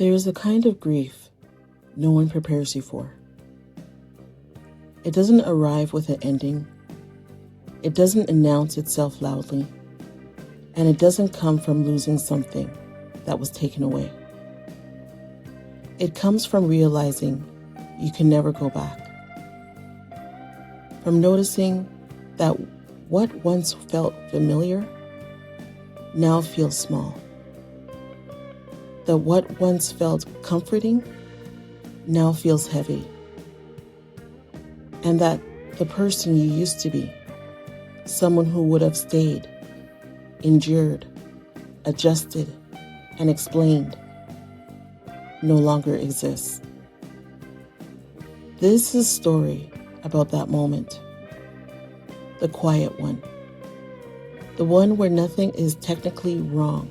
There is a kind of grief no one prepares you for. It doesn't arrive with an ending. It doesn't announce itself loudly. And it doesn't come from losing something that was taken away. It comes from realizing you can never go back. From noticing that what once felt familiar now feels small. That what once felt comforting now feels heavy. And that the person you used to be, someone who would have stayed, endured, adjusted, and explained, no longer exists. This is a story about that moment, the quiet one, the one where nothing is technically wrong,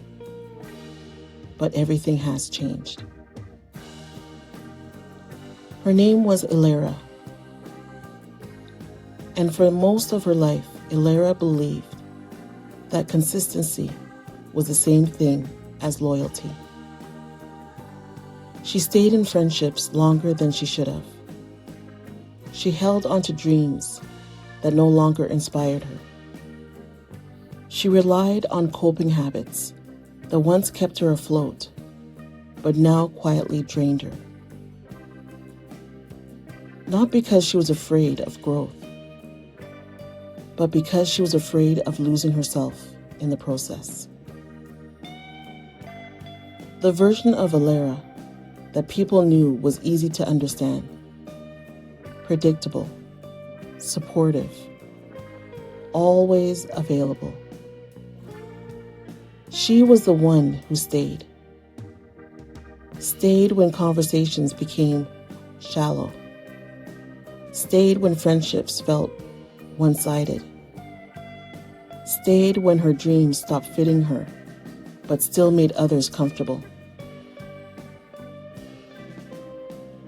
but everything has changed. Her name was Ilera, and for most of her life, Ilera believed that consistency was the same thing as loyalty. She stayed in friendships longer than she should have. She held onto dreams that no longer inspired her. She relied on coping habits that once kept her afloat, but now quietly drained her. Not because she was afraid of growth, but because she was afraid of losing herself in the process. The version of Ilera that people knew was easy to understand, predictable, supportive, always available. She was the one who stayed. Stayed when conversations became shallow. Stayed when friendships felt one-sided. Stayed when her dreams stopped fitting her, but still made others comfortable.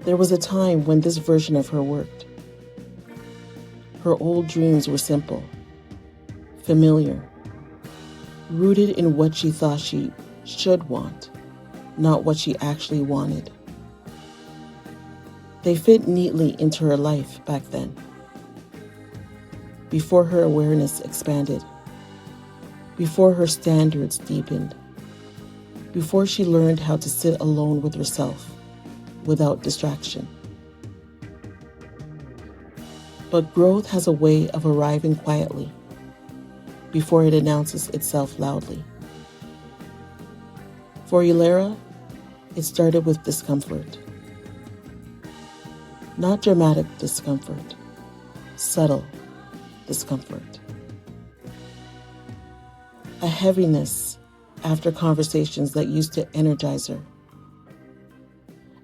There was a time when this version of her worked. Her old dreams were simple, familiar, rooted in what she thought she should want, not what she actually wanted. They fit neatly into her life back then, before her awareness expanded, before her standards deepened, before she learned how to sit alone with herself without distraction. But growth has a way of arriving quietly before it announces itself loudly. For Ilera, it started with discomfort. Not dramatic discomfort, subtle discomfort. A heaviness after conversations that used to energize her.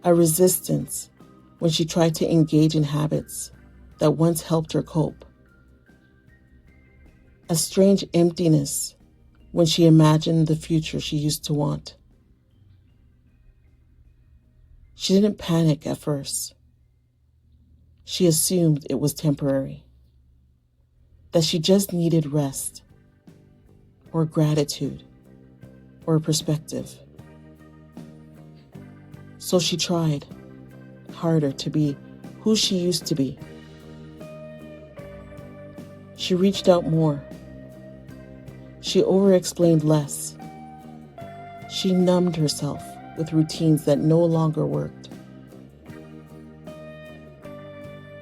A resistance when she tried to engage in habits that once helped her cope. A strange emptiness when she imagined the future she used to want. She didn't panic at first. She assumed it was temporary, that she just needed rest, or gratitude, or perspective. So she tried harder to be who she used to be. She reached out more. She over-explained less. She numbed herself with routines that no longer worked.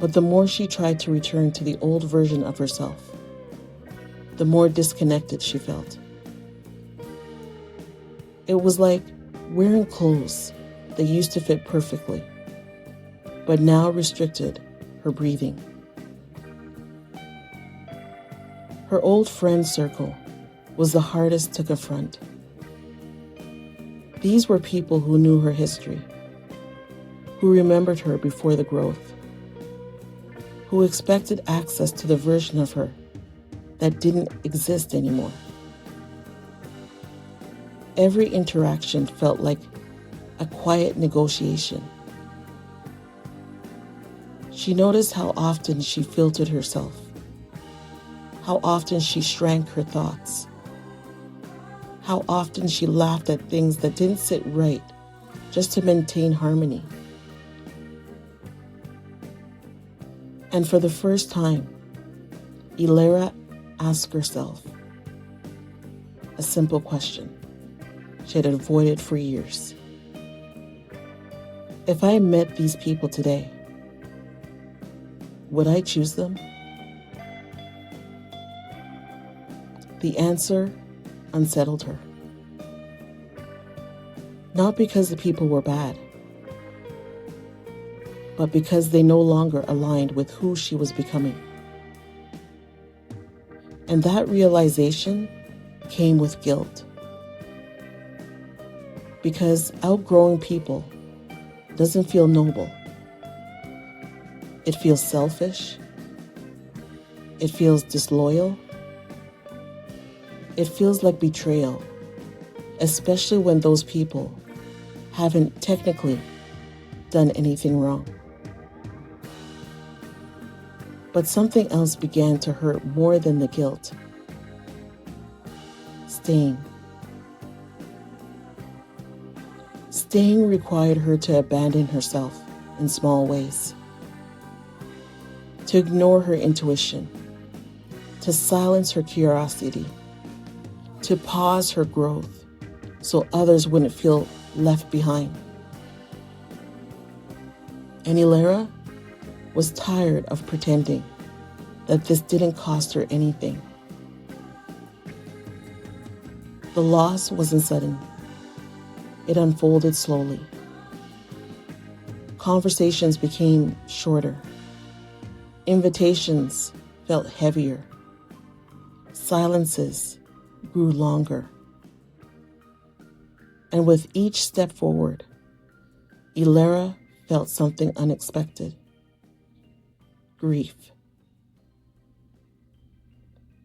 But the more she tried to return to the old version of herself, the more disconnected she felt. It was like wearing clothes that used to fit perfectly, but now restricted her breathing. Her old friend circle was the hardest to confront. These were people who knew her history, who remembered her before the growth, who expected access to the version of her that didn't exist anymore. Every interaction felt like a quiet negotiation. She noticed how often she filtered herself, how often she shrank her thoughts, how often she laughed at things that didn't sit right just to maintain harmony. And for the first time, Ilera asked herself a simple question she had avoided for years. If I met these people today, would I choose them? The answer unsettled her. Not because the people were bad, but because they no longer aligned with who she was becoming. And that realization came with guilt. Because outgrowing people doesn't feel noble. It feels selfish. It feels disloyal. It feels like betrayal, especially when those people haven't technically done anything wrong. But something else began to hurt more than the guilt. Staying. Staying required her to abandon herself in small ways, to ignore her intuition, to silence her curiosity, to pause her growth so others wouldn't feel left behind. And Ilera was tired of pretending that this didn't cost her anything. The loss wasn't sudden. It unfolded slowly. Conversations became shorter. Invitations felt heavier. Silences grew longer. And with each step forward, Ilera felt something unexpected. Grief.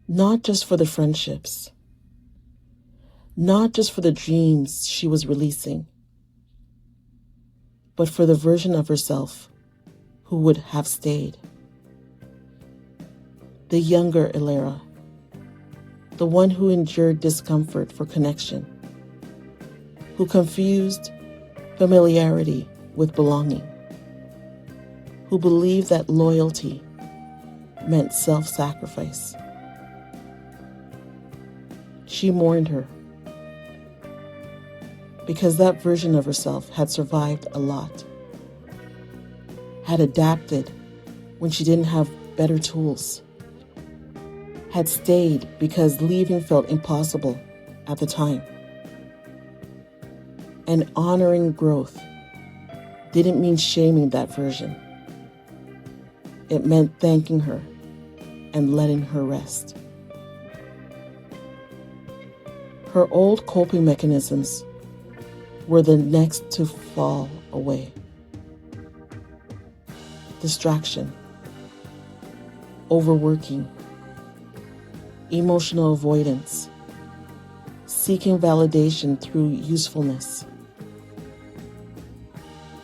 Not just for the friendships, not just for the dreams she was releasing, but for the version of herself who would have stayed. The younger Ilera, the one who endured discomfort for connection, who confused familiarity with belonging, who believed that loyalty meant self-sacrifice. She mourned her because that version of herself had survived a lot, had adapted when she didn't have better tools, had stayed because leaving felt impossible at the time. And honoring growth didn't mean shaming that version. It meant thanking her and letting her rest. Her old coping mechanisms were the next to fall away. Distraction, overworking, emotional avoidance, seeking validation through usefulness.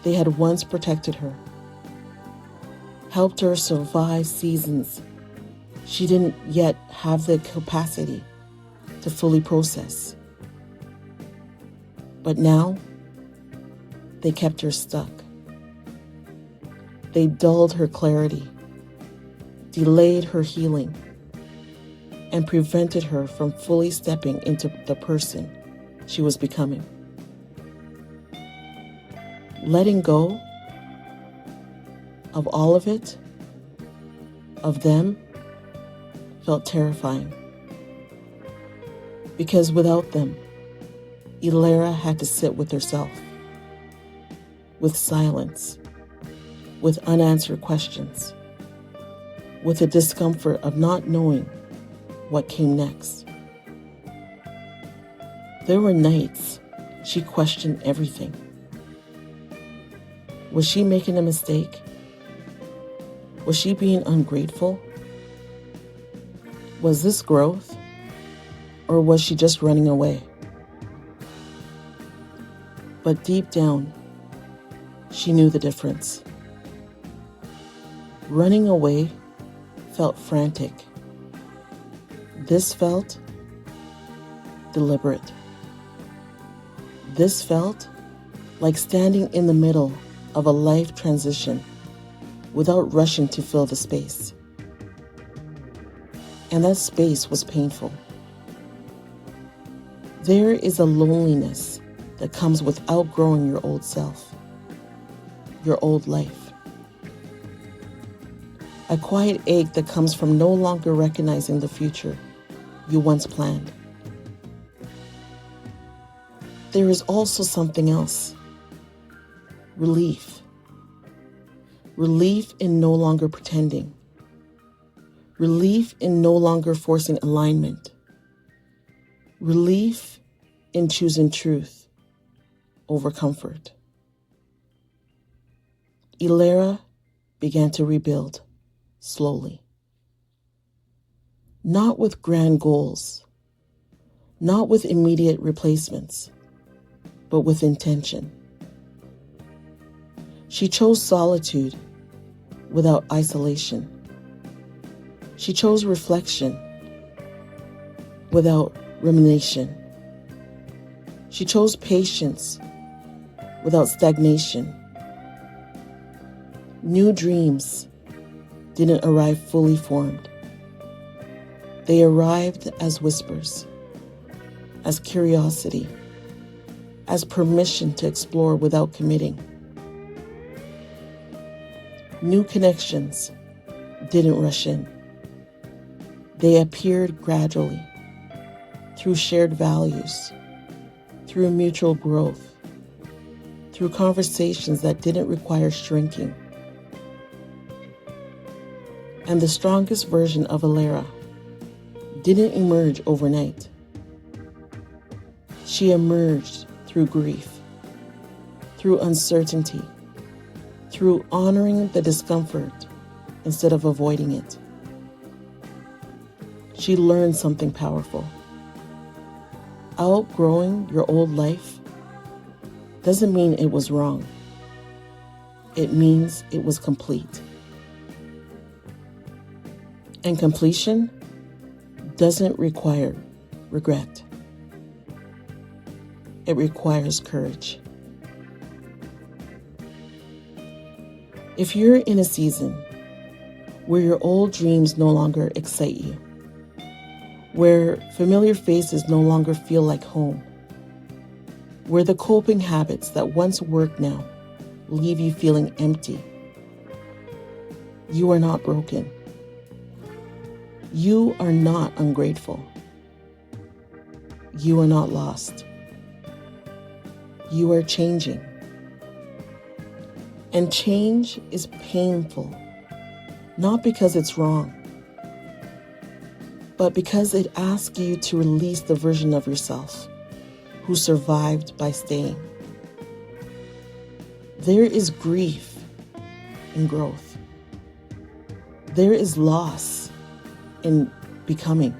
They had once protected her, helped her survive seasons she didn't yet have the capacity to fully process. But now, they kept her stuck. They dulled her clarity, delayed her healing, and prevented her from fully stepping into the person she was becoming. Letting go of all of it, of them, felt terrifying. Because without them, Ilera had to sit with herself, with silence, with unanswered questions, with the discomfort of not knowing what came next. There were nights she questioned everything. Was she making a mistake? Was she being ungrateful? Was this growth? Or was she just running away? But deep down, she knew the difference. Running away felt frantic. This felt deliberate. This felt like standing in the middle of a life transition without rushing to fill the space. And that space was painful. There is a loneliness that comes with outgrowing your old self, your old life. A quiet ache that comes from no longer recognizing the future you once planned. There is also something else. Relief. Relief in no longer pretending. Relief in no longer forcing alignment. Relief in choosing truth over comfort. Ilera began to rebuild slowly. Not with grand goals, not with immediate replacements, but with intention. She chose solitude without isolation. She chose reflection without rumination. She chose patience without stagnation. New dreams didn't arrive fully formed. They arrived as whispers, as curiosity, as permission to explore without committing. New connections didn't rush in. They appeared gradually, through shared values, through mutual growth, through conversations that didn't require shrinking. And the strongest version of Ilera didn't emerge overnight. She emerged through grief, through uncertainty, through honoring the discomfort instead of avoiding it. She learned something powerful. Outgrowing your old life doesn't mean it was wrong. It means it was complete. And completion doesn't require regret. It requires courage. If you're in a season where your old dreams no longer excite you, where familiar faces no longer feel like home, where the coping habits that once worked now leave you feeling empty, you are not broken. You are not ungrateful. You are not lost. You are changing. And change is painful, not because it's wrong, but because it asks you to release the version of yourself who survived by staying. There is grief in growth. There is loss in becoming.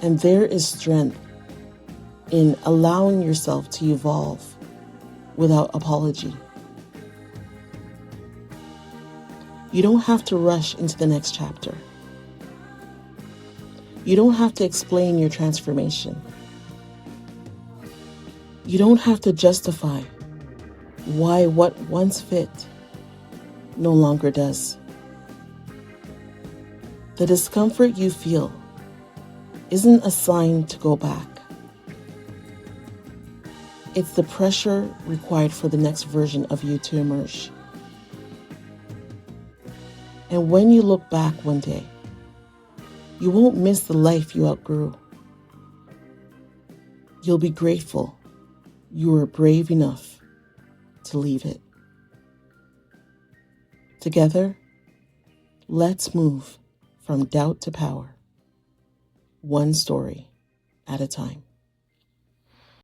And there is strength in allowing yourself to evolve without apology. You don't have to rush into the next chapter. You don't have to explain your transformation. You don't have to justify why what once fit no longer does. The discomfort you feel isn't a sign to go back. It's the pressure required for the next version of you to emerge. And when you look back one day, you won't miss the life you outgrew. You'll be grateful you were brave enough to leave it. Together, let's move from doubt to power, one story at a time.